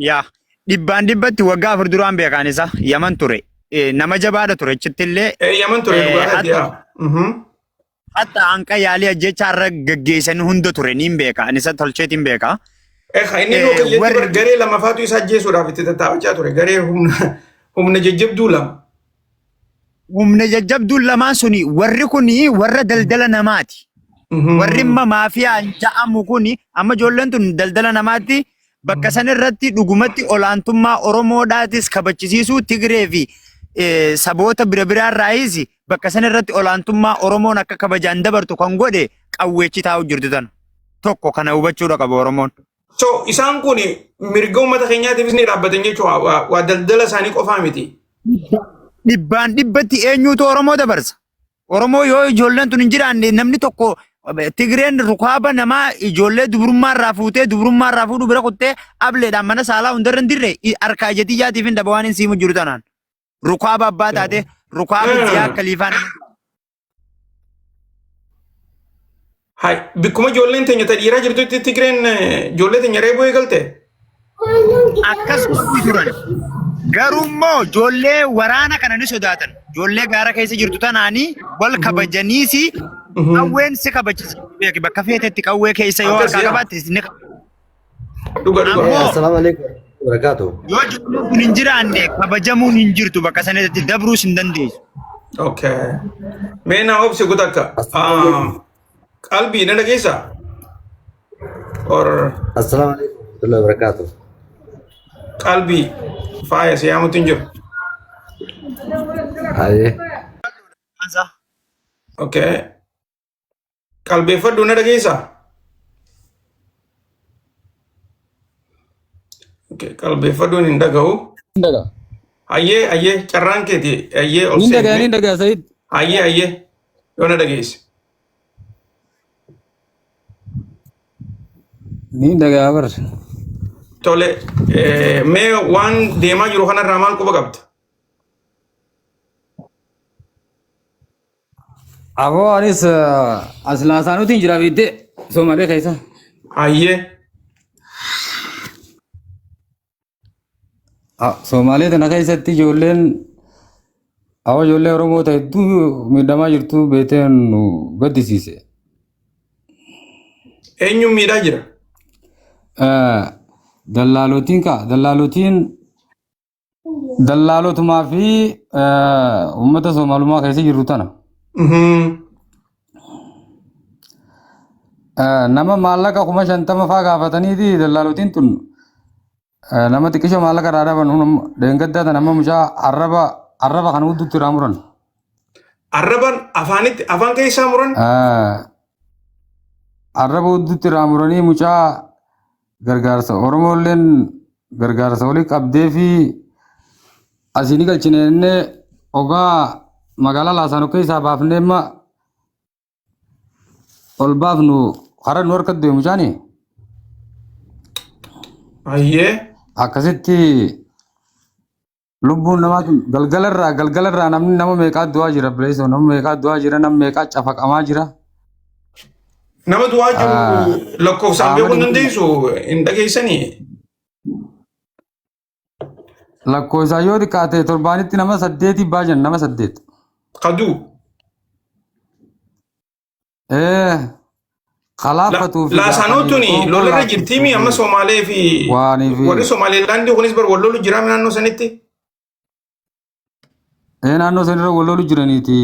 yaa dhibbaan dhibbatti waggaa afur duraan beekan isa Yaman ture. Nama jabaadha ture achittillee. Yaman ture dhugaadha yaa. Hatta hanqa yaalii ajjechaarra gaggeessan hunda ture niin beeka anisa tolcheetiin beeka. Inni lookayyatti garee lamafaatu isa ajjeesuudhaaf itti tattaafachaa ture garee humna jajjabduu lama. Humna jajjabduun lamaan suni warri kuni warra daldala namaati. Warri maafiyaan ja'amu kuni amma ijoolleen tun daldala namaatti bakka san irratti dhugumatti olaantummaa Oromoodhaatis kabachisiisuu Tigree fi saboota bira biraarraayis bakka san irratti olaantummaa Oromoon akka kabajaan dabartu kan godhe qawweechi taa'u jirtu tan tokko kana hubachuudha qaba Oromoon. So isaan kun mirga uummata keenyaatiifis ni dhaabbatan jechuudha waa daldala isaanii qofaa miti. Dhibbaan dhibbatti eenyuutu Oromoo dabarsa. Oromoo yoo ijoolleen tun hin jiraanne namni tokko Tigreen rukaaba namaa ijoollee dubrummaarraa fuutee dubrummaarraa fuudhu bira kuttee ableedhaan mana saalaa hundarra hin dirre harkaa jetiyyaatiif hin daba waan hin siimu jiru tanaan. Rukaaba abbaa taate rukaaba jiyaa akka liifaan. Hai bikkuma ijoolleen teenya dhiiraa jirtutti Tigreen ijoollee teenya reebuu eegalte. Akkasumatti turan. Garuu immoo ijoollee waraana kana ni sodaatan. Ijoollee gaara keessa jirtu tanaanii wal kabajaniisi qawween si kabachisa. Bakka feetetti qawwee keessa yoo harkaa qabaatte ni Assalamu alaikum wabarakatuh. Yoo ijoolleen kun hin jiraanne kabajamuun hin jirtu bakka sanatti dabruus hin dandeessu. Okay. Mee naa obsi gutakka. Qalbii na dhageessa? Assalamu alaikum warahmatullahi wabarakatuh. Qalbii faaya siyaamutti hin jiru. Haye. Okay. Qalbeeffadhu na dhageessa? Okay, qalbeeffadhuun hin dhaga'u. Ndaga. Ayyee carraan keeti ayyee ol seenne. Ni ndaga Said. Ayyee yoo na dhageesse. Ni ndaga abar. Tole mee waan deemaa jiru kanarraa maal quba qabda? Abo anis aslaasanuutiin jira bidde Soomalee keessa. Ayyee. Soomalee tana keessatti ijoolleen Oromoo ta'e hedduu miidhamaa jirtu beekteen nu gaddisiise. Eenyuun miidhaa jira? Dallaalotumaa fi uummata Soomaalumaa keessa jirtu tana. Nama maallaqa 50,000 fa'aa gaafataniiti dallaalotiin tun nama xiqqisho maallaqa dhaadhaban deengaddaata nama mushaa arraba kan hudduutti irraa muran. Arraban afaan keessaa muran? Arraba hudduutti irraa muranii mucaa gargaarsa Oromoolleen gargaarsa walii qabdee fi asiin galchinee ogaa magaalaa Laasaanoo keessaa baafnee amma ol baafnu hara nu harka deemu jaani. Ayyee. Akkasitti lubbuun namaa galgalarraa namni nama meeqaa du'aa jira bileessoo nama meeqaa du'aa jira nama meeqaa cafaqamaa jira. Nama du'aa jiru lakkoofsaan beekuu hin dandeessu hin dhageessanii. Lakkoofsaan yoo xiqqaate torbaanitti nama 8 baajan nama 8. Kaduu. Khalaafatu fi Laasaanootuni lolarra jirtiimi amma Somaalee fi warri Somaaliilaandii kunis bar wal lolu jira naannoo sanitti. Naannoo sanirra wal lolu jiraniiti.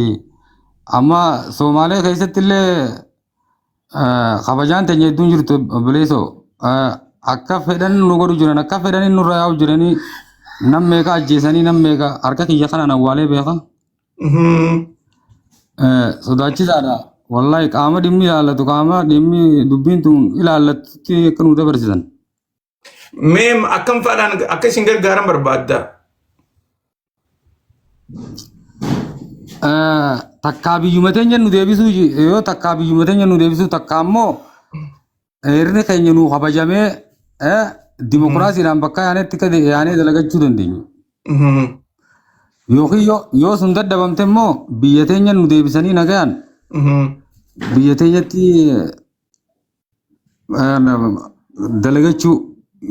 Amma Somaalee keessatti illee kabajaan teenya hedduun jirtu bileessoo akka fedhan nu godhu jiran akka fedhan nurra yaa'u jiranii nam meeqa ajjeesanii nam meeqa harka kiyya kanaan awwaalee beeka. Sodaachisaadha. Wallahi qaama dhimmi ilaallatu qaama dhimmi dubbiin tun ilaallatutti akka nu dabarsisan. Mee akkam fa'aadhaan akka isin gargaaran barbaadda? Takkaa biyyuma teenya nu deebisuu yoo takkaa biyyuma teenya nu deebisuu takkaa immoo hirni keenya nu kabajamee dimokiraasiidhaan bakka yaanetti yaanee dalagachuu dandeenya. Yookiin yoo sun dadhabamte immoo biyya teenya nu deebisanii nagayaan biyya teenyatti dalagachuu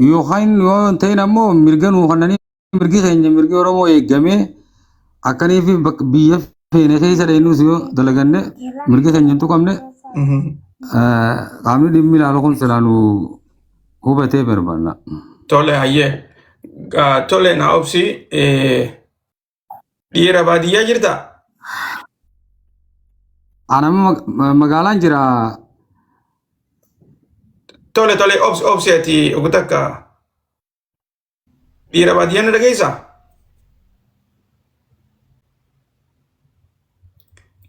yookaan yoo ta'in ammoo mirga nuu kannanii mirgi keenya mirgi Oromoo eegamee akkanii fi biyya feene keessa dheenuus yoo dalaganne mirgi keenya hin tuqamne qaamni dhimmi ilaalu kun silaanuu hubatee barbaanna. Tole hayyee. Tole na obsi dhiira baadiyyaa jirtaa? Anama magaalaan jira. Tole obsi ati ogutakka dhiira baadiyyaa na dhageessaa?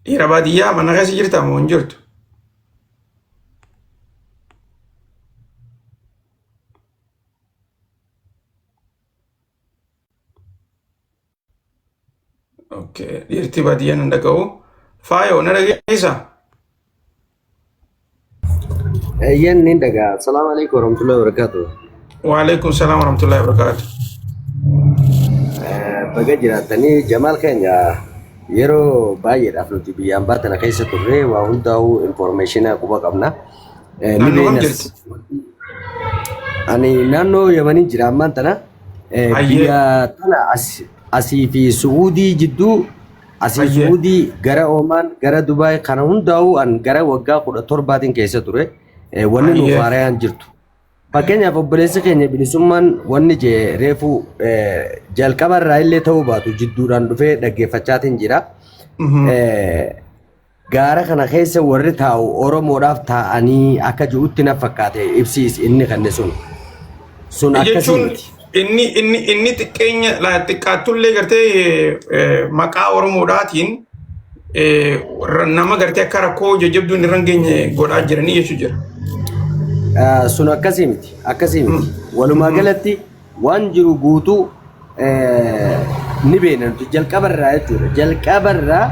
Dhiira baadiyyaa mana keessa jirtaa moo hin jirtu? Okay, dhiirti baadiyyaa nan dhaga'u. Faayoo na dhageessaa? Yen nin daga. Assalamualaikum warahmatullahi wabarakatuh. Waalaikum salam warahmatullahi wabarakatuh. Baga jiraatanii Jamaal keenya yeroo baay'eedhaaf nuti biyyaan baatana keessa turre waa hundaa'uu informationa quba qabna. Ani naannoo Yamanii jira ammaan tana biyya tana asii fi Suudii jidduu asii Suudii gara Oman gara Dubai kana hundaa'uu an gara waggaa 17 keessa ture. Wanni nu faarayaan jirtu. Fakkeenyaaf obboleessi keenya bilisummaan wanni jee reefu jalqaba irraa illee ta'uu baatu jidduudhaan dhufee dhaggeeffachaatiin jira. Gaara kana keessa warri taa'u Oromoodhaaf taa'anii akka jirutti na fakkaate ibsiis inni kanne sun akkasii. Inni xiqqeenya xiqqaattullee gartee maqaa Oromoodhaatiin nama gartee akka rakkoo jajjabduun irra hin geenye godhaa jiranii jechuu jira. Sun akkasii miti walumaa galatti waan jiru guutuu ni beekna nuti jalqabarraa jechuudha. Jalqabarraa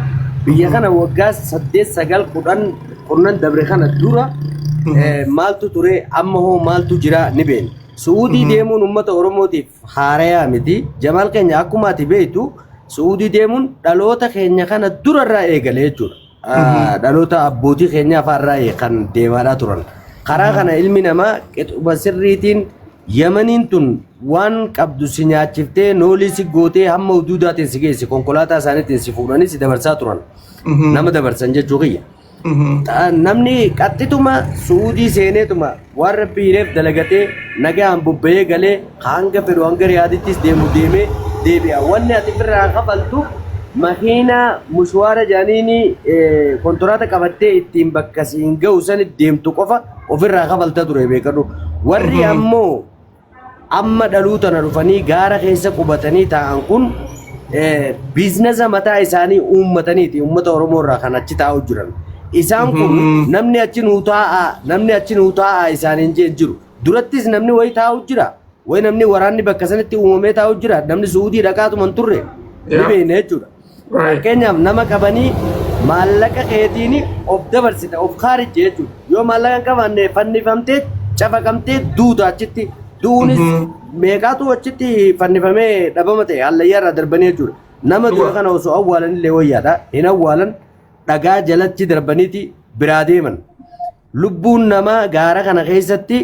biyya kana waggaa 8-9 dabre kana dura maaltu ture amma hoo maaltu jira ni beekna. Suudii deemuun uummata Oromootiif haarayaa miti. Jamaal keenya akkuma ati beektu Suudii deemuun dhaloota keenya kana durarraa eegale jechuudha. Dhaloota abbootii keenya afaarraa kan deemaadhaa turan. Karaa kana ilmi namaa qixuma sirriitiin Yamaniin tun waan qabdu si nyaachiftee noolii si gootee hamma huduudaatiin si geessi konkolaataa isaaniitiin si fuudhanii si dabarsaa turan. Nama dabarsan jechuu kiyya. Namni qaxxituma Suudii seeneetuma waan rabbiireef dalagatee nagaan bubba'ee galee hanga fedhu hanga riyaadittis deemu deemee deebi'a. Wanni ati birraa kafaltu makiina mushwaara jaaniini kontiraata qabattee ittiin bakka siin ga'u sanit deemtu qofa ofirraa kafalta ture beekadhu. Warri ammoo amma dhaluu tana dhufanii gaara keessa qubatanii taa'an kun biizinasa mataa isaanii uummataniiti uummata Oromoo irraa kan achi taa'u jiran. Isaan kun namni achi nuu taa'aa isaaniin jeen jiru. Durattis namni wayi taa'u jira. Wayi namni waraanni bakka sanitti uumamee taa'u jira. Namni Suudii dhaqaatuma hin turre ni beekna jechuudha. Fakkeenyaaf nama qabanii maallaqa keetiin of dabarsite of kaarijje jechuudha. Yoo maallaqa hin qabaanne fannifamtee cafaqamtee duuta achitti duunis meeqaatu achitti fannifamee dhabama ta'e hallayyaa irraa darbanii jechuudha. Nama dura kana osoo awwaalan illee wayyaadha. Hin awwaalan dhagaa jalatti darbaniiti biraa deeman. Lubbuun namaa gaara kana keessatti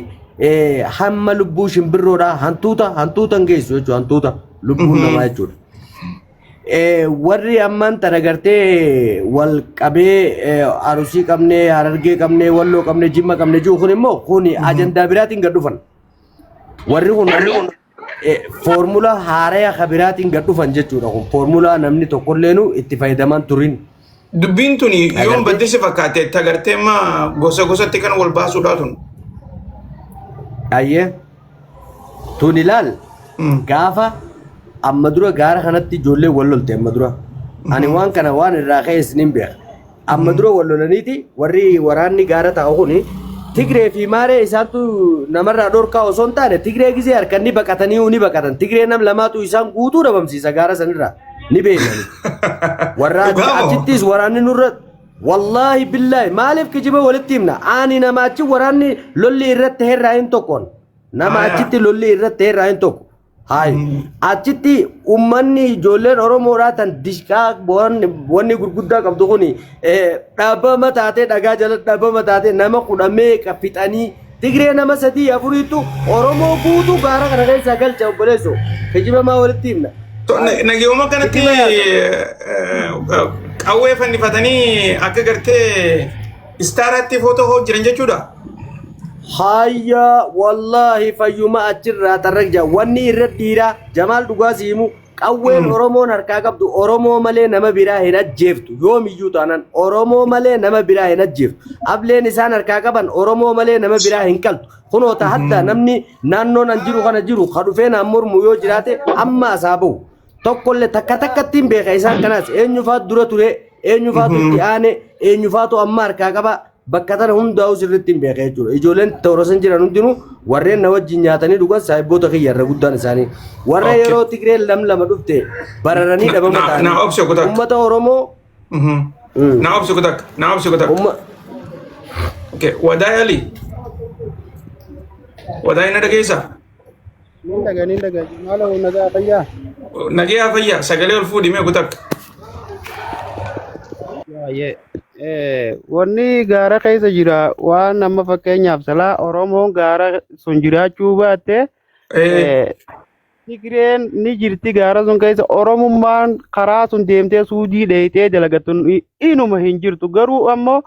hamma lubbuu shimbirroodhaa hantuutan geessu jechuudha. Hantuuta lubbuun namaa jechuudha. Warri ammaan tana gartee wal qabee arusii qabnee Harargee qabnee Walloo qabnee Jimma qabnee jiru kun immoo kun ajandaa biraatiin gad dhufan. Warri kun foormulaa haaraya kabiraatiin gad dhufan jechuudha. Kun foormulaa namni tokkolleenu itti fayyadaman turin. Dubbiin tuni yoon baddisi fakkaate tagartee ma gosatti kan wal baasuudhaa tun. Ayyee tun ilaal gaafa amma dura gaara kanatti ijoollee wal lolte amma dura. Ani waan kana waan irraa ka'es nin beeka. Amma dura wal lolaniiti warri waraanni gaara taa'u kuni Tigree fi Maaree isaantu namarraa dhorkaa osoo hin taane Tigree gisee harkan ni baqatanii ni baqatan. Tigree nam lamaatu isaan guutuu dhabamsiisa gaara sanirraa ni beekani. Warra achittis waraanni nurra wallahi billahi maaliif kijiba walitti himna? Ani nama achi waraanni lolli irratti herraa hin tokkoon. Nama achitti lolli irratti herraa hin tokko. Hai achitti ummanni ijoolleen Oromoodhaa tan dishqaa wanni gurguddaa qabdu kuni dhaabama taatee dhagaa jala dhaabama taatee nama 10 fixanii Tigree nama sadii afuriitu Oromoo guutuu gaara kana keessa galcha obboleessoo. Kijiba maa walitti himna. Nageewuma kanatti qawwee fannifatanii akka gartee istaaraatti footoo hoo jiran jechuudha. Hayya wallahi fayyuma achirraa tarraqja wanni irra dhiiraa Jamaal Dhugaas himu qawween Oromoon harkaa qabdu Oromoo malee nama biraa hin ajjeeftu yoomiyyuu taanaan Oromoo malee nama biraa hin ajjeeftu ableen isaan harkaa qaban Oromoo malee nama biraa hin qaltu kunoo hatta namni naannoon an jiru kana jiru ka dhufee naan mormu yoo jiraate amma asaa bahu tokkollee takka takkattiin beeka isaan kanaas eenyufaatu dura ture eenyufaatu itti aane eenyufaatu amma harkaa qaba bakka tana hundaa'u sirriitti hin beeka jechuudha. Ijoolleen Tawrasan jiran hundinuu warreen na wajjin nyaatanii dhugan saayibboota kiyyarra guddaan isaanii. Warra yeroo Tigreen lama dhufte bararanii dhabama ta'anii. Na obse kutak. Uummata Oromoo. Na obse kutak. Na obse kutak. Okay, Wadaay Ali. Wadaay na dhageessa. Nin dhagaa. Maala nagaa fayyaa. Nagaa fayyaa. Sagalee ol fuudhi mee kutak. Wanni gaara keessa jira waan amma fakkeenyaaf salaa Oromoon gaara sun jiraachuu baatte Tigreen ni jirti gaara sun keessa Oromummaan karaa sun deemtee suudii dheeyitee dalagattu inuma hin jirtu garuu ammoo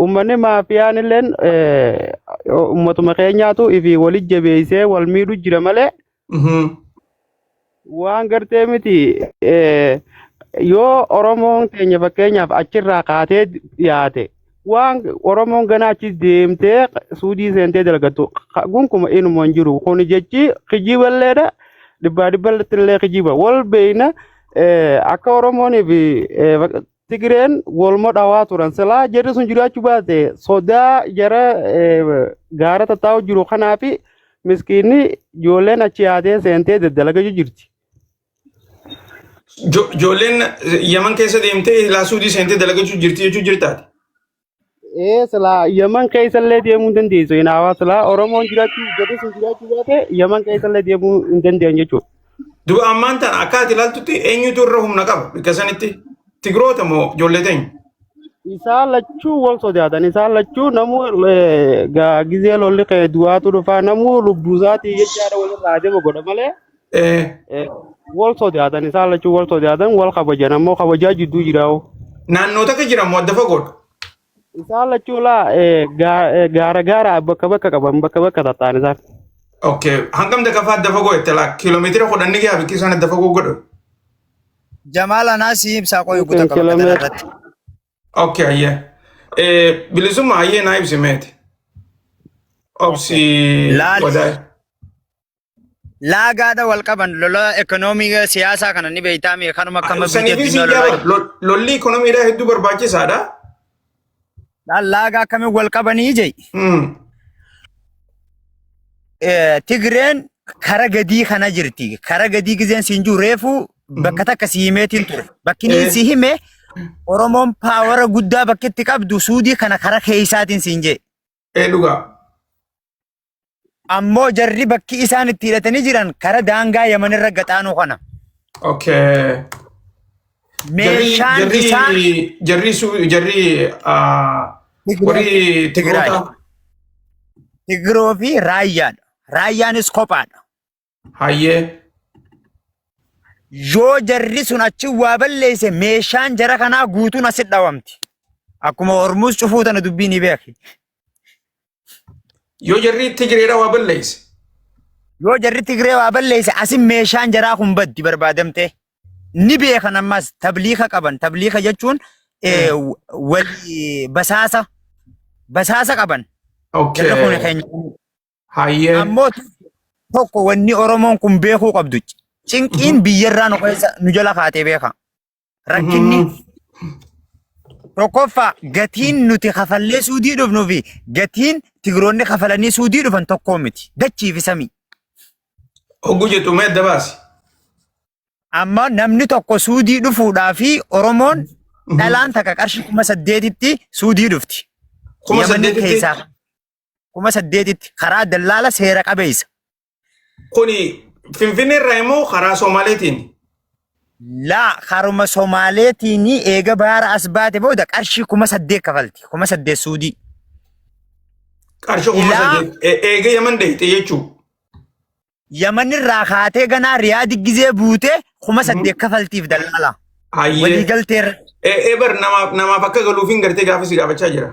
uummanni maafiyaan illeen uummatuma keenyaatu ifi walit jabeessee wal miidhu jira malee waan gartee miti yoo Oromoon keenya fakkeenyaaf achirraa kaatee dhiyaate waan Oromoon ganaa achi deemtee suudii seentee dalagattu gunkuma inuma hin jiru kun jechi kijiballeedha dhibballettillee kijiba wal beeyna akka Oromoonii fi Tigreen walmo dhawaa turan silaa jarri sun jiraachuu baate sodaa jara gaara tattaa'u jiru kanaafi miskiinni ijoolleen achi yaatee seentee daddalagachuu jirti. Ijoolleen Yaman keessa deemtee ilaa suudii seentee dalagachuu jirti jechuu jirtaati. Silaa Yaman keessallee deemuu hin dandeessu. Inaawaa silaa Oromoon jiraachuu jarri sun jiraachuu baate Yaman keessallee deemuu hin dandeenye jechuudha. Duba ammaan tana akka ati ilaaltutti eenyutu irra humna qaba bikka sanitti Tigroota moo ijoollee teenya? Isaan lachuu wal sodaatan. Isaan lachuu namuu gizee lolli du'aatu dhufaa namuu lubbuusaatii jechaadha walirraa adeema godha malee. Wal sodaatan isaan lachuu wal sodaatan wal kabajan ammoo kabajaa jidduu jiraa'u. Naannoo takka jiran moo adda fagoodha? Isaan lachuu gaara bakka qaban bakka tattaan isaan. Okay, hangam dakka faa adda fagoo itti laa kiiloomeetira kudhanni gaa bikki isaan adda fagoo godhu? Jamaal Anaasii ibsaa qoyuu guutaa qaba kanarratti. Okay, ayyee. Bilisummaa ayyee naa ibsi meeti. Obsi Wadaay. Laagaadha wal qaban lola ekonoomii siyaasaa kana ni beeytaami kanuma akkama lolli ekonomiidha hedduu barbaachisaadha. Laagaa akkamiin wal qabanii jee. Tigreen kara gadii kana jirti. Kara gadii gizeen siin jiru reefu bakka takka si himeetiin ture. Bakki ni si hime Oromoon paawara guddaa bakki itti qabdu suudii kana kara keeysaatiin siin jee. Dhugaa. Ammoo jarri bakki isaan itti hidhatanii jiran kara daangaa Yaman irra gaxaanuu kana. Okay. Meeshaan isaan warri Tigroota. Tigroo fi raayyaadha. Raayyaanis kophaadha. Hayyee. Yoo jarri sun achi waa balleesse meeshaan jara kanaa guutuun asitti dhawamti. Akkuma Ormuus cufuu tana dubbii ni beeki. Yoo jarri Tigreedha waa balleesse. Yoo jarri Tigree waa balleesse asin meeshaan jaraa kun baddi barbaadamte. Ni beekan ammas tabliika qaban. Tabliika jechuun wali basaasa qaban. Okay. Hayyee. Ammoo tokko wanni Oromoon kun beekuu qabdu. Cinqiin biyyarraa nu jala kaatee beeka. Rakkinni tokkoffaa gatiin nuti kafallee suudii dhufnuu fi gatiin Tigroonni kafalanii suudii dhufan tokkoo miti. Dachii fi samii. Ogguu jettu mee adda baasi. Amma namni tokko suudii dhufuudhaa fi Oromoon dhalaan takka qarshii 8,000tti suudii dhufti. 8,000tti? 8,000tti karaa dallaala seera qabeessa. Kuni Finfinnee irraa immoo karaa Somaaleetiin? Laa karuma Somaaleetiin eega baara as baate booda qarshii 8,000 kafalti. 8,000 suudii. Qarshii kuma Ilaa- saddeet eegee yaman deeyte jechuu. Yaman irraa kaatee ganaa riyaadi gizee buute 8,000 kafaltiif dallala. Hayyee. Waliigalteerra. Bar namaaf akka galuufiin gartee gaafa si gaafachaa jira.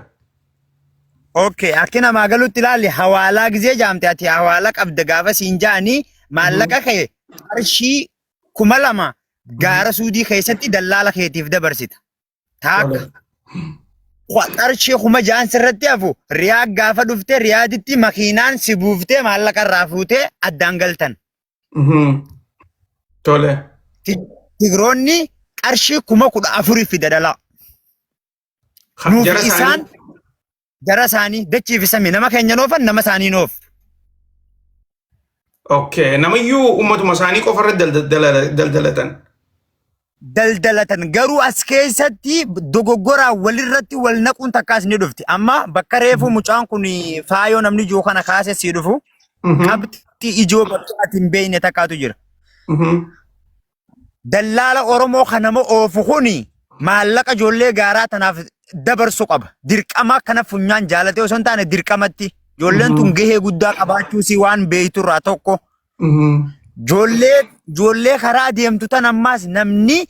Okay, akki namaa galuutti ilaalli hawaalaa gizee jaamte ati hawaala qabda gaafa siin ja'anii maallaqa kee qarshii 2,000 gaara suudii keessatti dallaala keetiif dabarsita. Taakka. Qarshii 6,000 sirratti hafu riyaad gaafa dhufte riyaaditti makiinaan si buuftee maallaqa irraa fuutee addaan galtan. Tole. Tigiroonni qarshii 14,000 fida dalaa. Nuuf Jara isaan isaanii. jara isaanii dachiifisame nama keenya noofan nama isaanii noof. Okay. Namayyuu ummatuma isaanii qofarra daldalatan. Daldalatan garuu as keessatti dogoggoraan walirratti wal naquun takkaas ni dhufti. Amma bakka reefu mucaan kun faayoo namni ijoo kana kaase si dhufu qabxi ijoo bakka ati hin beekne takkaatu jira. Dallaala Oromoo kanama oofu kuni maallaqa ijoollee gaaraa tanaaf dabarsu qaba. Dirqama kana funyaan jaalatee osoo hin taane dirqamatti. Ijoolleen tun gahee guddaa qabaachuusii waan beekturraa tokko. Ijoollee karaa deemtu tan ammaas namni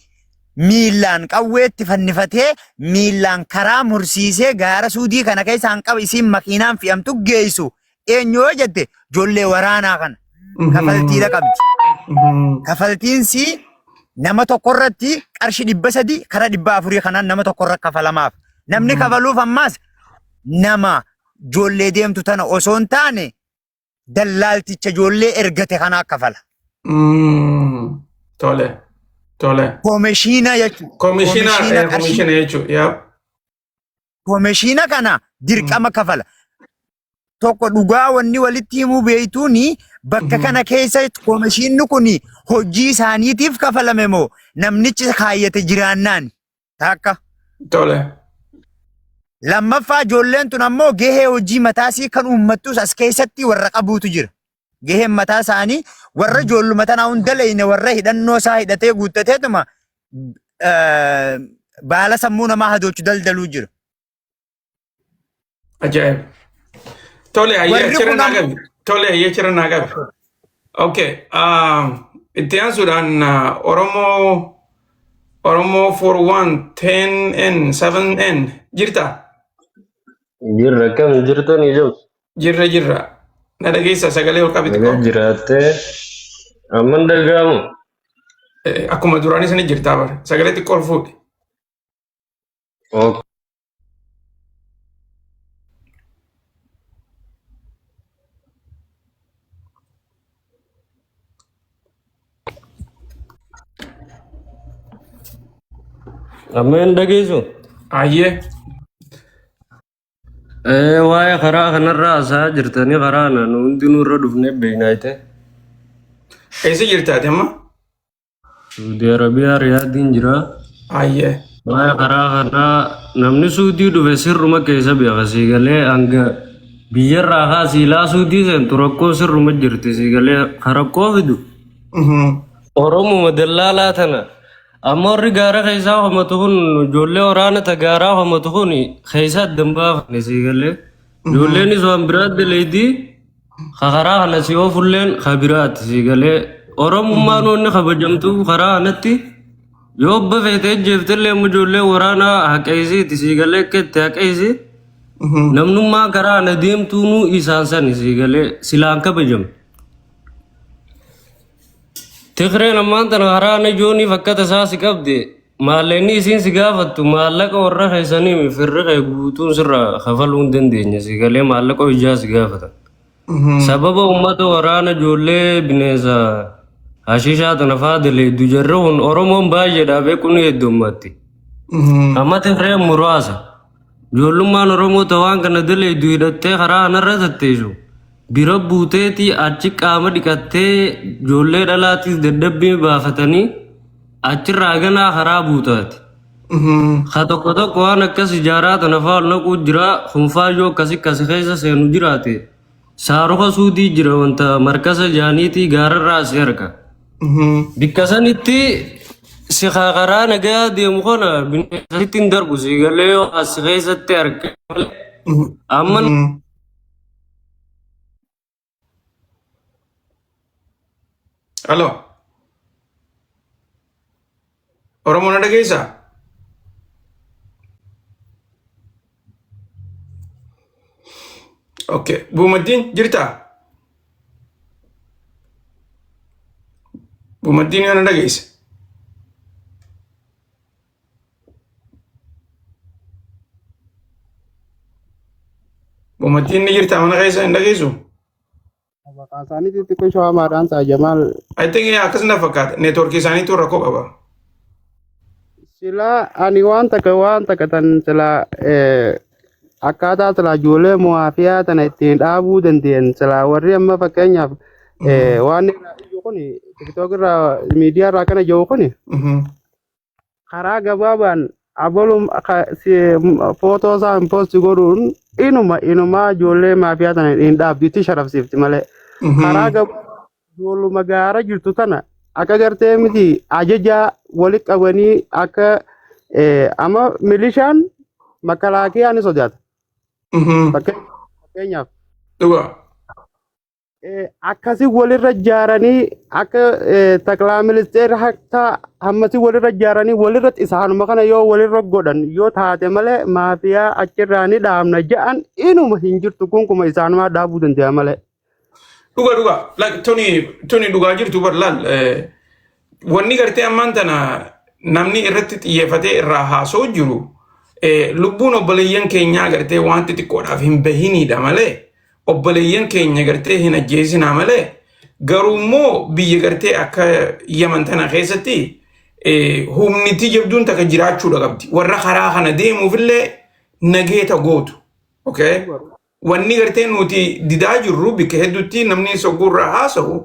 miillaan qawweetti fannifatee miillaan karaa mursiisee gaara suudii kana keessaan qaba isiin makiinaan fe'amtu geessu. Eenyu yoo jette ijoollee waraanaa kana kafaltiidha qabdi. Kafaltiinsi nama tokkorratti qarshii 300 karaa 400 kanaan nama tokkorra kafalamaaf. Namni kafaluuf ammaas nama ijoollee deemtu tana osoo hin taane dallaalticha ijoollee ergate kanaa kafala. Tole. Tole. Komishiina jechuudha. Komishiina jechuudha. Komishiina kana dirqama kafala. Tokko dhugaa wanni walitti himuu beektuuni bakka kana keessa komishiinni kun hojii isaaniitiif kafalame moo namnichi kaayyate jiraannaan taakka. Tole. Lammaffaa ijoolleen tun ammoo gahee hojii mataasii kan uummattus as keessatti warra qabuutu jira. Gaheen mataa isaanii warra ijoolluma tanaa hunda leeyne warra hidhannoo isaa hidhatee guuttateetuma baala sammuu namaa hadoochu daldaluu jira. Ajaa'ib. Tole ayyee achirra naa gabi. Tole ayyee achirra naa gabi. Okay. Itti aansuudhaan Oromoo 41 10N 7N jirta? Jirra kam jirtanii jirtu? Jirra. Na dhageessa sagalee ol qabite Nagaa jiraattee amman dhaga'amu. akkuma duraanii sana jirtaa bara sagalee xiqqoo ol fuudhe. Amma hin dhageessu? Ayyee. Waa'ee karaa kanarra haasaa jirtanii karaa kana nu hundinuu irra dhufnee beeknaayite. Eessa jirtaati amma? Suudii Arabiyaa Riyaadiin jira. Ayyee. Waa'ee karaa kanaa namni suudii dhufe sirruma keessa beeka siigalee hanga biyyarraa haa siilaa suudii seentu rakkoo sirruma jirti siigalee rakkoo fidu. Oromuma dallaalaa tana. Amma warri gaara keessaa homatu kun ijoollee waraana ta gaaraa homatu kun keessa addan baafne siigalee ijoolleenis waan biraatti daleetii karaa kana si oofulleen kabiraatti siigalee oromummaan wanni kabajamtu karaa kanatti yoo obba feetee jeeftellee ijoollee waraanaa haqeessiiti siigalee akkatti haqeessi namnummaa karaa kana deemtuunuu isaan sani siigalee silaan kabajamtu. Tigreen ammaan tana haraana ijoonii fakkata isaa si qabde maalleenni isiin si gaafattu maallaqa warra keessanii firri kee guutuun sirra kafaluu hin dandeenya siigalee maallaqa hojjaa si gaafatan. Sababa uummata waraana ijoollee bineensa hashiishaa tana faadalee dujarra kun Oromoon baay'eedhaa beekuun heddummatti. Amma Tigreen muraasa ijoollummaan Oromoo waan kana daleedu hidhattee karaa kanarra tatteessu. Bira buuteetii achi qaama dhiqattee ijoollee dhalaatis dadhabbii baafatanii achirraa ganaa karaa buutaati. Ka tokko tokko waan akkas ijaaraa tana fa'aa naquu jira hunfaayyoo akkasi keessa seenu jiraate saaroka suudii jira wanta markasa jaaniitii gaararraa si arga. Bikka sanitti si karaa nagaa deemu kana bineensatti hin darbu si galee yoo as keessatti arga. Amma Halo. Oromoo na dhageessaa? Okay. Buumaddiin jirtaa? Buumaddiin yoo na dhageessa? Buumaddiin ni jirtaa mana keessa hin dhageessu? Maqaa isaaniitti xiqqoo shawaamaadhaan ta'a Jamaal. I think akkas na fakkaata. Neetworkii isaaniitu rakkoo qaba. Sila ani waan takka tan sila akkaataa sila ijoollee muwaafiyaa tana ittiin dhaabuu dandeenye sila warri amma fakkeenyaaf waan ijoo kun tiktook irraa miidiyaa irraa kana jiru kun karaa gabaabaan abalum footoo isaa hin poosti godhuun inumaa ijoollee maafiyaa tana hin dhaabdiitti sharafsiifti malee karaa gabaabaan ijoolluma gaara jirtu tana akka gartee miti ajajaa wali qabanii akka amma milishaan makalaakiyaa ni sodaata. Fakkeenyaaf. Dhugaa. Akkasii walirra ijaaranii akka taklaa ministeera hatta hammasii walirra ijaaranii walirratti isaanuma kana yoo walirra godhan yoo taate malee maafiyaa achirraa ni dhaabna ja'an inuma hin jirtu kunkuma isaanuma dhaabuu danda'a malee. Dhugaa. Tuni dhugaa jirtu barlaal. Wanni gartee ammaan tana namni irratti xiyyeeffatee irraa haasoo jiru lubbuun obboleeyyan keenyaa gartee waan xixiqqoodhaaf hin bahiniidha malee obboleeyyan keenya gartee hin ajjeesinaa malee garuu immoo biyya gartee akka Yaman tana keessatti humniti jabduun takka jiraachuudha qabdi. Warra karaa kana deemuufillee nageeta gootu. Wanni gartee nuti didaa jirru bikka hedduutti namni sogguurraa haasa'u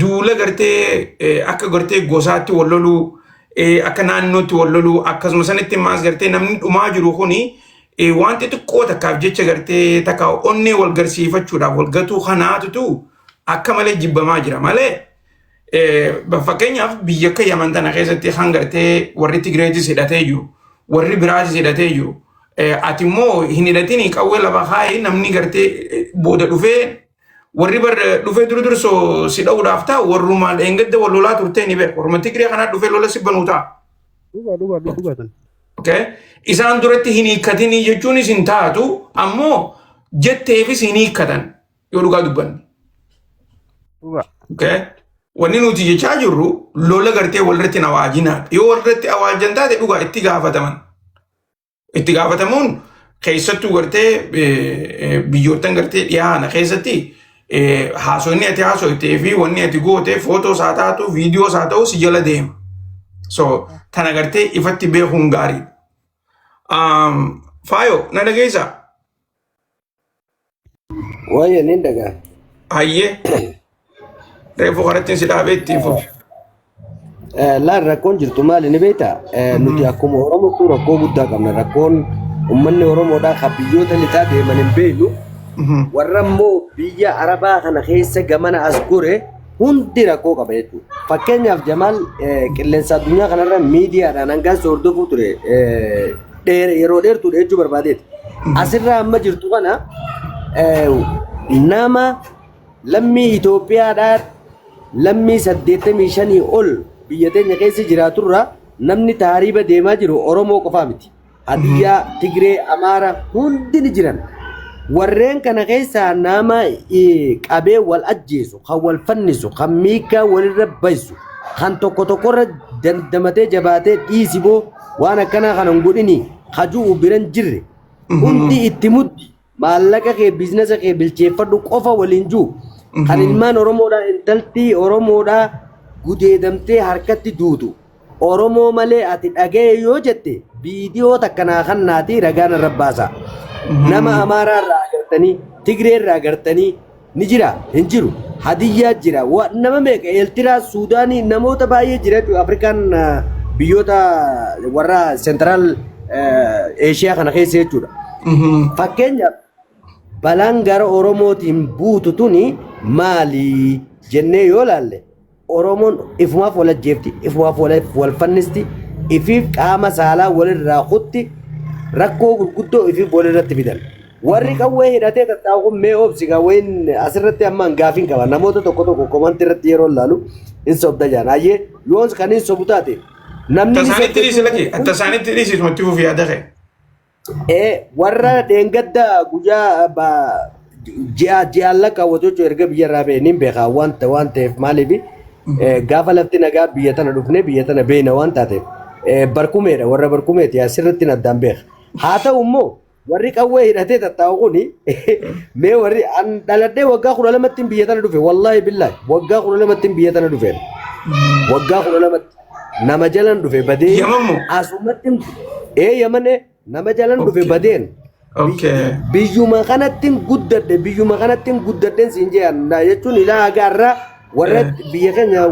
duula gartee akka gartee gosaatti wal loluu akka naannootti wal loluu akkasuma sanitti maas gartee namni dhumaa jiru kuni waan xixiqqoo takkaaf jecha gartee takka onnee wal garsiifachuudhaaf wal gatuu kanaatutu akka malee jibbamaa jira malee fakkeenyaaf biyya akka Yaman tana keessatti kan gartee warri Tigreetis hidhatee jiru warri biraatis hidhatee jiru ati immoo hin hidhatin qawwee lafa kaa'ee namni gartee booda dhufee warri bar dhufee dursoo si dha'uudhaaf taa'u warrumaa dheengadda wal lolaa turtee ni beeku. Warra Tigree kanaa dhufee lola si banuu ta'a. Isaan duratti hin hiikkatinii jechuunis hin taatu ammoo jetteefis hin hiikkatan yoo dhugaa dubbanne. Wanni nuti jechaa jirru lola gartee walirratti hin awaajinaa. Yoo walirratti awaajan taate dhugaa itti gaafataman. Itti gaafatamuun keessattuu gartee biyyoottan gartee dhiyaana keessatti haasonni ati haasoftee fi wanni ati goote footoos haa taatu viidiyoos haa ta'u si jala deema. So tana gartee ifatti beekuun gaarii. Faayo na dhageessaa? Waayee ni dhagaa. Hayyee. Reefuu karattiin si dhaabee ittiin fufu. Laan rakkoon jirtu maali ni beektaa? Nuti akkuma Oromootu rakkoo guddaa qabna. Rakkoon uummanni Oromoodhaa kan biyyoota lixaa deeman hin beeknu. Warra immoo biyya Arabaa kana keessa gamana as gore hundi rakkoo qaba jechuudha. Fakkeenyaaf Jamaal qilleensa addunyaa kanarra miidiyaadhaan hangaan hordofuu ture yeroo dheertuudha jechuu barbaadeeti. Asirraa amma jirtu kana nama lammii Itoophiyaadhaan lammii 85 ol biyya teenya keessa jiraaturraa namni taariiba deemaa jiru Oromoo qofaa miti. Hadiyyaa, Tigree, Amaara hundi ni jiran. Warreen kana keessaa nama qabee wal ajjeesu, kan wal fannisu, kan miikaa walirra baasu, kan tokko tokkorra dandamatee jabaatee dhiisiboo waan akkanaa kana hin godhini hajuu biran jirre. Hundi itti muddi maallaqa kee biizinasa kee bilcheeffadhu qofa waliin jiru. Kan ilmaan Oromoodhaa intaltii Oromoodhaa gudeedamtee harkatti duutu. Oromoo malee ati dhagee yoo jette viidiyoo takkanaa kan naati ragaan irra baasa. Nama Amaaraa irraa agartanii, Tigree irraa agartanii ni jira, hin jiru. Hadiyyaa jira. Nama meeqa Eeltiraa, Suudaanii namoota baay'ee jira. Afrikaan biyyoota warra Seentiraal Eeshiyaa kana keessa jechuudha. Fakkeenyaaf balaan gara Oromootiin buutu tuni maali jennee yoo laalle Oromoon ifumaaf wal ajjeefti, ifumaaf wal fannisti, ifiif qaama saalaa walirraa kutti rakkoo gurguddoo ifiif walirratti fidan. warri qawwee hidhatee tattaa'u kun mee obsi qawween asirratti ammaan gaafiin qaba namoota tokko tokko komantii irratti yeroo laalu hin sobda jaan ayyee yoon kan hin sobu taate namni tasaanitti dhiisi laki tasaanitti dhiisi matti fuuf yaada kee warra dheengadda guyyaa ji'a lakka hawwatu erga biyyarraa ba'e niin beekaa waan ta'eef maaliif gaafa lafti nagaa biyya tana dhufne biyya tana beena waan taateef barkumeedha warra barkumeeti asirratti addaan beeka haa ta'u immoo warri qawwee hidhatee tattaa'u kuni mee warri dhaladhee waggaa 12 biyya tana dhufe wallaahi billaahi waggaa 12 biyya tana dhufe waggaa 12 nama jalan dhufe badee asumatti yamane nama jalan dhufe badeen biyyuma kanatti guddadhe siin jedhan jechuun ilaa agaarraa warra biyya keenya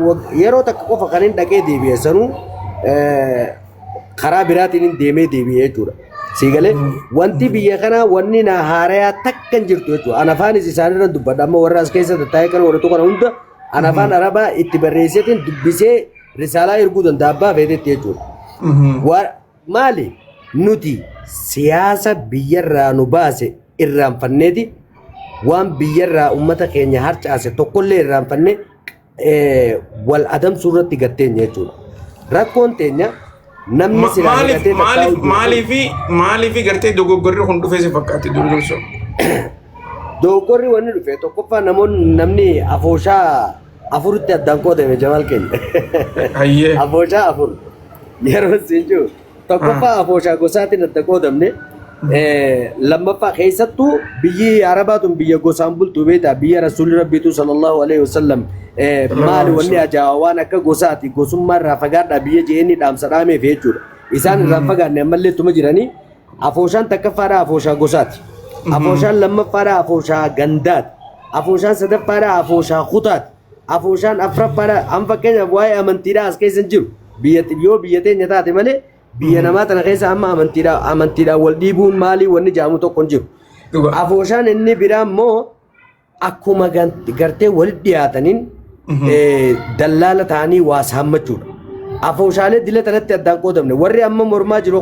yeroo takka qofa kan hin dhaqee deebi'e sanuu karaa biraatiin hin deemee deebi'e jechuudha. Siigalee wanti biyya kanaa wanni na haarayaa takka hin jirtu jechuudha. An afaanis isaanirra dubbadha amma warra as keessa tattaa'ee kan warratu kana hunda an afaan arabaa itti barreesseetiin dubbisee risaalaa erguu danda'a abbaa feetetti jechuudha. Maali nuti siyaasa biyyarraa nu baase irraanfanneeti waan biyyarraa uummata keenya harcaase tokkollee irraanfannee wal adamsuu irratti gatteenya jechuudha. Rakkoon teenya namni silaa maaliif gartee dogoggorri kun dhufee si fakkaate durgurso dogoggorri wanni dhufe tokkoffaa namni afooshaa afuritti addaan qoodame Jamaal keenya afooshaa afur yeroo siin jiru tokkoffaa afooshaa gosaatiin adda qoodamne lammaffaa keessattuu biyyi arabaatun biyya gosaan bultuu beektaa biyya rasuulli rabbiitu sallallahu alaihi wasallam maali wanni ajaa'aa waan akka gosaati gosummaa irraa fagaadhaa biyya jeenni dhaamsa dhaameef jechuudha isaan irraa fagaanne ammallee tuma jiranii afooshaan takkaffaadhaa afooshaa gosaati afooshaan lammaffaadhaa afooshaa gandaati afooshaan sadaffaadhaa afooshaa kutaati afooshaan afraffaadhaa an fakkeenyaaf waa'ee amantiidhaa as keessa hin jiru yoo biyya teenya taate malee biyya namaa tana keessa amma amantiidhaan wal dhiibuun maalii wanni jaamu tokko hin jiru afooshaan inni biraa immoo akkuma gartee walitti dhiyaataniin dallaala ta'anii waa saammachuudha. Afooshaalee dila tanatti addaan qoodamne warri amma mormaa jiru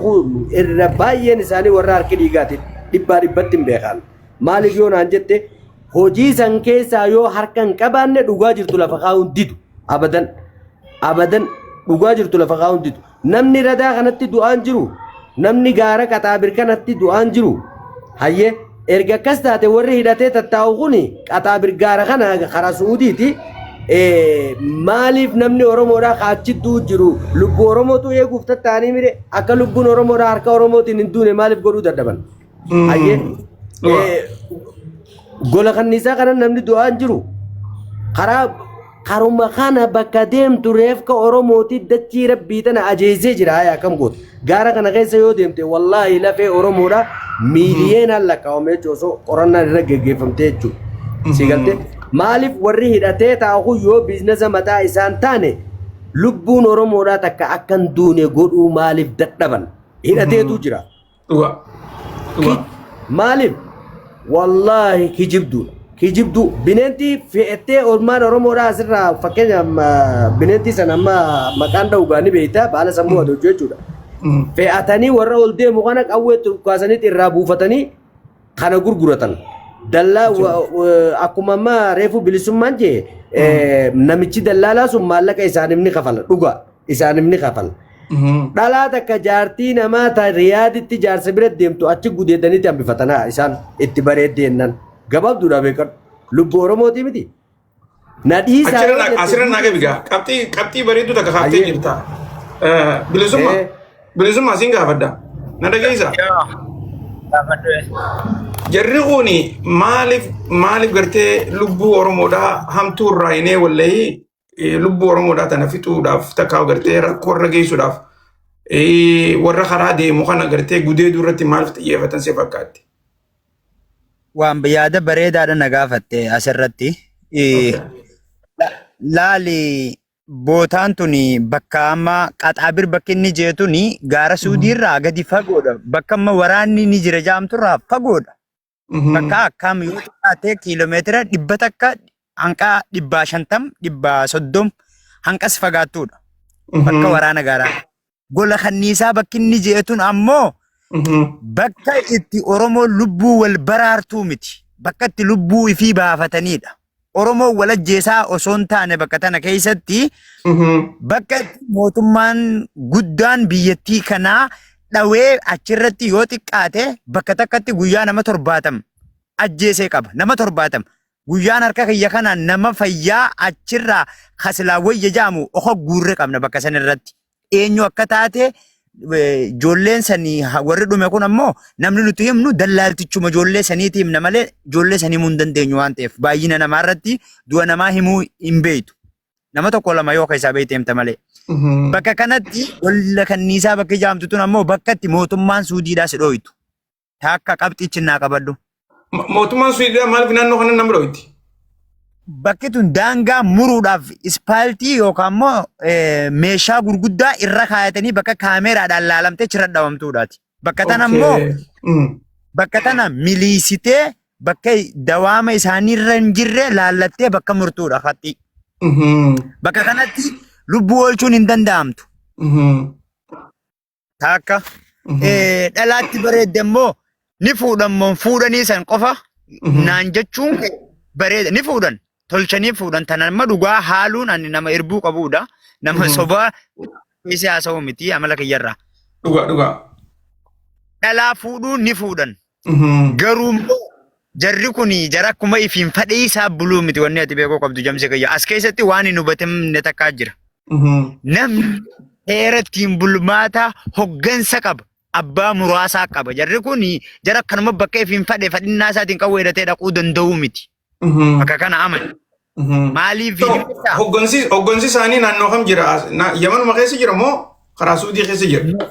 irra baay'een isaanii warra harki dhiigaati dhibbatti hin beekan. Maaliif yoo naan jette hojii san keessaa yoo harka hin qabaanne dhugaa jirtu lafa kaa'uun didu abadan dhugaa jirtu lafa kaa'uun didu. Namni radaa kanatti du'aan jiru namni gaara qaxaabir kanatti du'aan jiru hayyee erga akkas taate warri hidhatee tattaa'u kuni qaxaabir gaara kana karaa suudiiti maaliif namni oromoodhaa kaachittuu jiru lubbuu oromootu eeguuf tattaanii mire akka lubbuun oromoodhaa harka oromootiin hin duune maaliif godhuu dadhaban hayyee gola kanniisaa kana namni du'aan jiru karaa karuma kana bakka deemtu reefka oromooti dachii rabbii tana ajeesee jira yaa kam gootu gaara kana keessa yoo deemte wallaahi lafee oromoodha miiliyeenaan lakkaa'ame jechuun qorannaan irra geggeeffamtee jechuudha. Si galte maaliif warri hidhatee taa'u yoo biizinasa mataa isaan taane lubbuun oromoodhaa takka akkan duune godhuu maaliif dadhaban hidhateetu jira. Maaliif wallaahi kijibdu bineentii fe'attee ormaan oromoodhaa asirraa fakkeenya bineentii sana amma maqaan dha'ugaanii beektaa baala sammuu aduu jechuudha. Fe'atanii warra ol deemu kana qawwee kaasanitti irraa buufatanii kana gurguratan. Dallaa akkuma amma reefu bilisummaan jee namichi dallaalaa sun maallaqa isaaniif ni kafala dhuga isaaniif ni kafala. Dhalaa takka jaartii namaa ta riyaaditti jaarsa bira deemtu achi gudeedanitti hambifatanaa isaan itti bareeddeennan. Gabaabduudha beekan lubbuu oromooti miti. Nadhiisaa asirra naa gabigaa qabxii bareedduu takka haaftee jirta. Bilisummaa siin gaafadha. Na dhageessaa? Jarri kuni maaliif gartee lubbuu oromoodhaa hamtuu irraa hinee wallayii lubbuu oromoodhaa tana fixuudhaaf takkaa gartee rakkoo irra geessuudhaaf warra karaa deemu kana gartee gudeeduu irratti maaliif xiyyeeffatan see fakkaatti? Waan yaada bareedaadha na gaafatte asirratti. Laali bootaan tuni bakka amma qaxaabir bakki inni jeetuni gaara suudiirraa gadi fagoodha. Bakka amma waraanni ni jira jaamturraa fagoodha. Bakka akkam yoo taate kiiloomeetira 100 takka hanqa 150 130 hanqas fagaattuudha. Bakka waraana gaaraa. Gola kanniisaa bakki inni jeetun ammoo bakka itti Oromoo lubbuu wal baraartuu miti. Bakka itti lubbuu ifii baafatanidha. Oromoo wal ajjeesaa osoo hin taane bakka tana keessatti bakka itti mootummaan guddaan biyyattii kanaa dhawee achirratti yoo xiqqaate bakka takkatti guyyaa nama 70 ajjeesee qaba. Nama 70 guyyaan harka kiyya kanaan nama fayyaa achirraa kasilaa wayya jaamu oho guurre qabna bakka san irratti. Eenyu akka taate ijoolleen sanii warri dhume kun ammoo namni nuti himnu dallaaltichuma ijoollee saniiti himna malee ijoollee sanii himuu hin dandeenyu waan ta'eef baay'ina namaa irratti du'a namaa himuu hin beeytu. Nama tokko lama yoo keessaa beeyte himta malee. Bakka kanatti walla kanniisaa bakka jaamtu tun ammoo bakka itti mootummaan Suudiidhaa si dhooytu. Taakka qabxichi naa qabadhu. Mootummaan Suudiidhaa maaliif naannoo kana nama dhooyti? Bakki tun daangaa muruudhaaf ispaaltii yookaan immoo meeshaa gurguddaa irra kaayatanii bakka kaameeraadhaan laalamtee chirra dhawamtuudhaati. Bakka tana ammoo bakka tana miliisitee bakka dawaama isaaniirra hin jirre laallattee bakka murtuudha fatti. Bakka kanatti lubbuu oolchuun hin danda'amtu. Taakka dhalaatti bareedde immoo ni fuudhan fuudhanii san qofa naan jechuun bareeda ni fuudhan. Tolchanii fuudhan tana nama dhugaa haaluun ani nama irbuu qabuudha. Nama sobaa keessi haasa'u miti amala kiyyarraa. Dhugaa. Dhalaa fuudhuun ni fuudhan. Garuu jarri kun jara akkuma ifiin fadhii isaa buluu miti wanni ati beekuu qabdu jamsi kiyya. As keessatti waan hin hubatamne takkaa jira. Namni heera ittiin bulmaata hoggansa qaba. Abbaa muraasaa qaba. Jarri kun jara akkanuma bakka ifiin fadhe fadhinnaa isaatiin qawwee hidhatee dhaquu danda'uu miti. Akka kana amani. Maaliif hoggansi isaanii naannoo kam jira? Yamanuma keessa jira moo karaa Suudii keessa jira?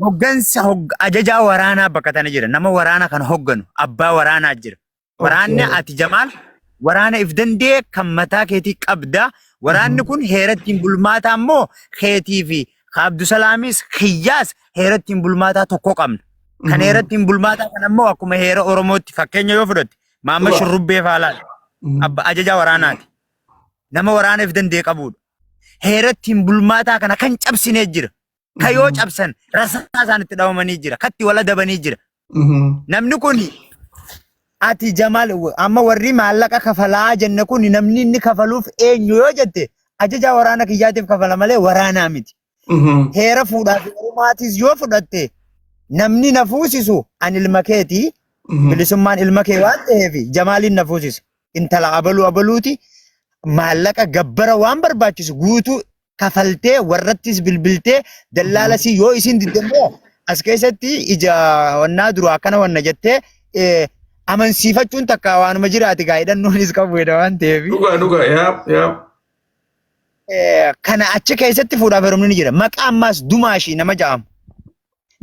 Hoggansa ajajaa waraanaa bakka tana jira. Nama waraana kan hogganu abbaa waraanaa jira. Waraanni ati Jamaal waraana if dandee kan mataa keetii qabda. Waraanni kun heera ittiin bulmaataa immoo keetii fi Abdusalaamis Kiyyaas heera ittiin bulmaataa tokko qabna. Kan heera ittiin bulmaataa kan ammoo akkuma heera Oromootti fakkeenya yoo fudhatte Maamma Shurrubbee Faalaadha. Abba ajajaa waraanaati. Nama waraana if dandee qabudha. Heera ittiin bulmaataa kana kan cabsinee jira. Kan yoo cabsan rasaa isaanitti dhawamanii jira. Katti wala dabanii jira. Namni kun ati Jamaal amma warri maallaqa kafalaa jenne kun namni inni kafaluuf eenyu yoo jette ajajaa waraana kiyyaatiif kafala malee waraanaa miti. Heera fuudhaa fi hormaatis yoo fudhatte namni na fuusisu ani ilma keetii. Bilisummaan ilma kee waan ta'eef Jamaaliin na fuusise. Intala abaluuti maallaqa gabbara waan barbaachisu guutuu kafaltee warrattis bilbiltee dallaalasii yoo isin diddeemmoo as keessatti ija wannaa dura akkana wanna jettee amansiifachuun takka waanuma jiraati gaa'idhannoonis qabuudha waan ta'eef. Dhugaa yaa. Kana achi keessatti fuudhaaf heerumni ni jira. Maqaa ammaas Dumaashii nama ja'amu.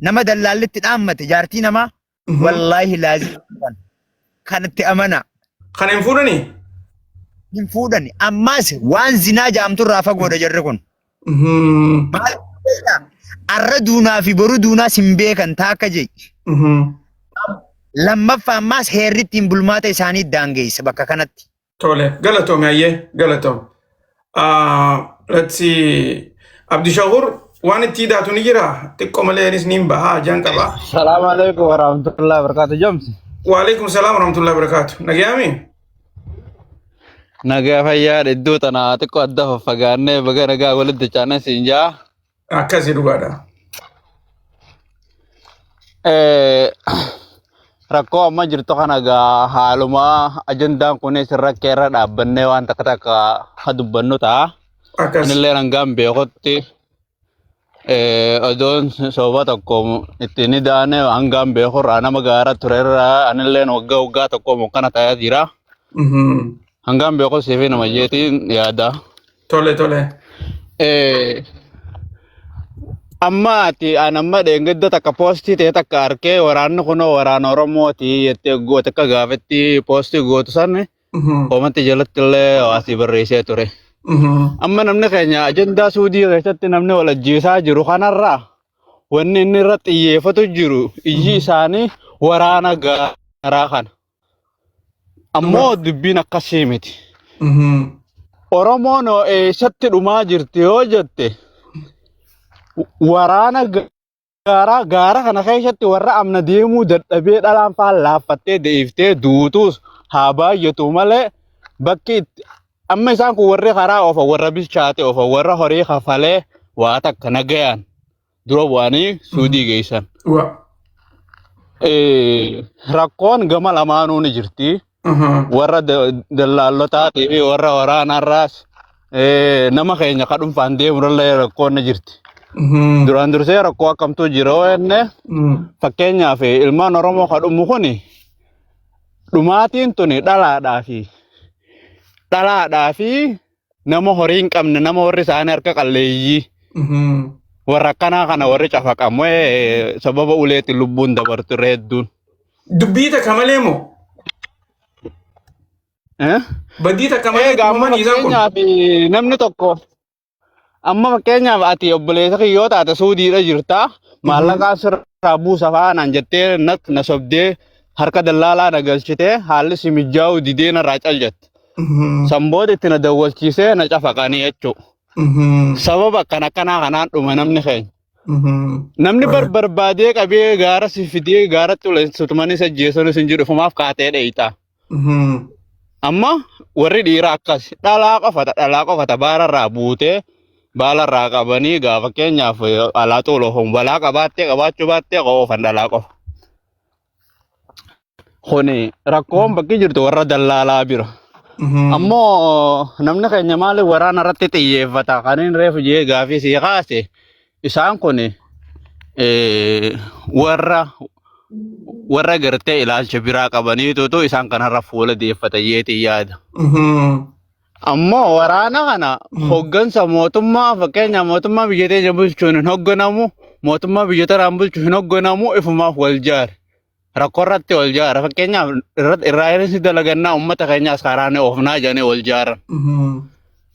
Nama dallaallitti dhaammate jaartii namaa. Wallahi laazim kanatti amana. Kan hin fuudhanii? Hin fuudhani. Ammas waan zinaa ja'amtu irraa fagoodha jarri kun. Arra duunaa fi boru duunaa sin beekan taakka jee. Lammaffaa ammas heerri ittiin bulmaata isaanii daangeessa bakka kanatti. Tole galatoome ayyee galatoome. Let's see Abdishakur waan itti hidhaatu ni jira xiqqoo malee anis niin bahaa jaan qaba. Salaamu alaikum warahmatullahi wabarakatuh Jamsi. Waalaikum salaam warahmatullahi wabarakatuh. Nagayaami? Nagaa fayyaa iddoo tanaa xiqqoo adda faffagaannee baga nagaa walitti caana siin jaa. Akkasii dhugaadha. Rakkoo amma jirtu kana gaa haalumaa ajandaan kunis rakkee irra dhaabbannee waan takka dubbannu ta'a. Anillee hangaan beekutti odoon sooba tokko ittiin daane hangaan beekurraa nama gaara turerraa anillee waggaa tokko mukkana ta'aa jira. Hangaan beeku siifii nama jeetiin yaada. Tole. Amma ati anamma dheengedda takka poostii ta'e takka arkee waraanni kunoo waraana Oromooti jettee goote akka gaafetti poostii gootu sanni koomatti jalatti illee hawaasii barreessee ture. Amma namni keenya ajandaa Suudii keessatti namni wal ajjeesaa jiru kanarraa wanni inni irra xiyyeeffatu jiru iyyi isaanii waraana gaaraa kana. Ammoo dubbiin akkasii miti. Oromoon eessatti dhumaa jirti yoo jette waraana gaara kana keessatti warra amna deemuu dadhabee dhalaan faan laaffattee deeftee duutus haa baay'atu malee bakki amma isaan kun warri karaa ofa warra bilchaate ofa warra horii kafalee waa takka nagayaan dura bu'anii suudii geessan. Rakkoon gama lamaanuu ni jirti. Warra dallaallotaa fi warra waraanarraas nama keenya kadhunfaan deemurallee rakkoon ni jirti. Duraan dursee rakkoo akkamtu jiroo enne fakkeenyaaf ilmaan Oromoo kadhumu kuni dhumaatiin tuni dhalaadhaa fi nama horii hin qabne nama warri isaanii harka qalleeyyii warra akkanaa kana warri cafaqamu sababa uleetti lubbuun dabartu reedduun. Dubbii takka malee moo? Badii takka malee gaamma fakkeenyaaf namni tokko amma fakkeenyaaf ati obboleessa kiyyoo taate suudiidha jirta maallaqaan sirraa buusa faanaan jettee na sobdee harka dallaalaa na galchite haalli si mijaa'u didee narraa caljette. Samboota itti na dawwalchiisee na cafaqanii jechuudha. Sababa akkanaa kanaan dhuma namni keenya. Namni barbaadee qabee gaara si fidee gaaratti uleessitumanii sajjeessuunis hin jiru fumaaf kaatee dheeyita. Amma warri dhiiraa akkas dhalaa qofata baararraa buutee baalarraa qabanii gaafa keenyaaf alaa xooloofuun balaa qabaachuu baattee qoofan dhalaa qofa. Kuni rakkoon bakki jirtu warra dallaalaa bira. Ammoo namni keenya maali waraana irratti xiyyeeffata kaniin reefu jee gaafii sii kaase isaan kun warra gartee ilaalcha biraa qabaniitutu isaan kanarra fuula deeffata yeetii yaada. Ammoo waraana kana hoggansa mootummaa fakkeenyaa mootummaa biyya teenya bulchuun hin hogganamu mootummaa biyya taraan bulchu hin hogganamu ifumaaf wal jaare. Rakkoo irratti wal jaara fakkeenyaaf irraa hir'isi dalagannaa uummata keenyaas karaanee oofnaa jedhanii wal jaaran.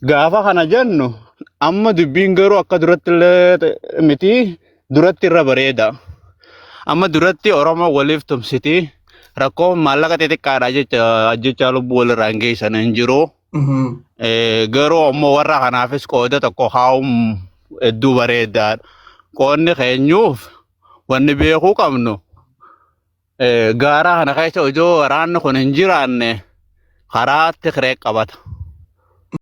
Gaafa kana jennu amma dubbiin garuu akka duratti illee miti duratti irra bareeda. Amma duratti Oromoo waliif tumsiti rakkoo maallaqa xixiqqaadhaa jecha lubbuu walirraa hin geessan hin jiru. Garuu ammoo warra kanaafis qooda tokko haa'uun hedduu bareedaadha. Qoonni keenyuuf wanni beekuu qabnu. Gaara kana keessa ijoo waraanni kun hin jiraanne karaatti kiree qabata.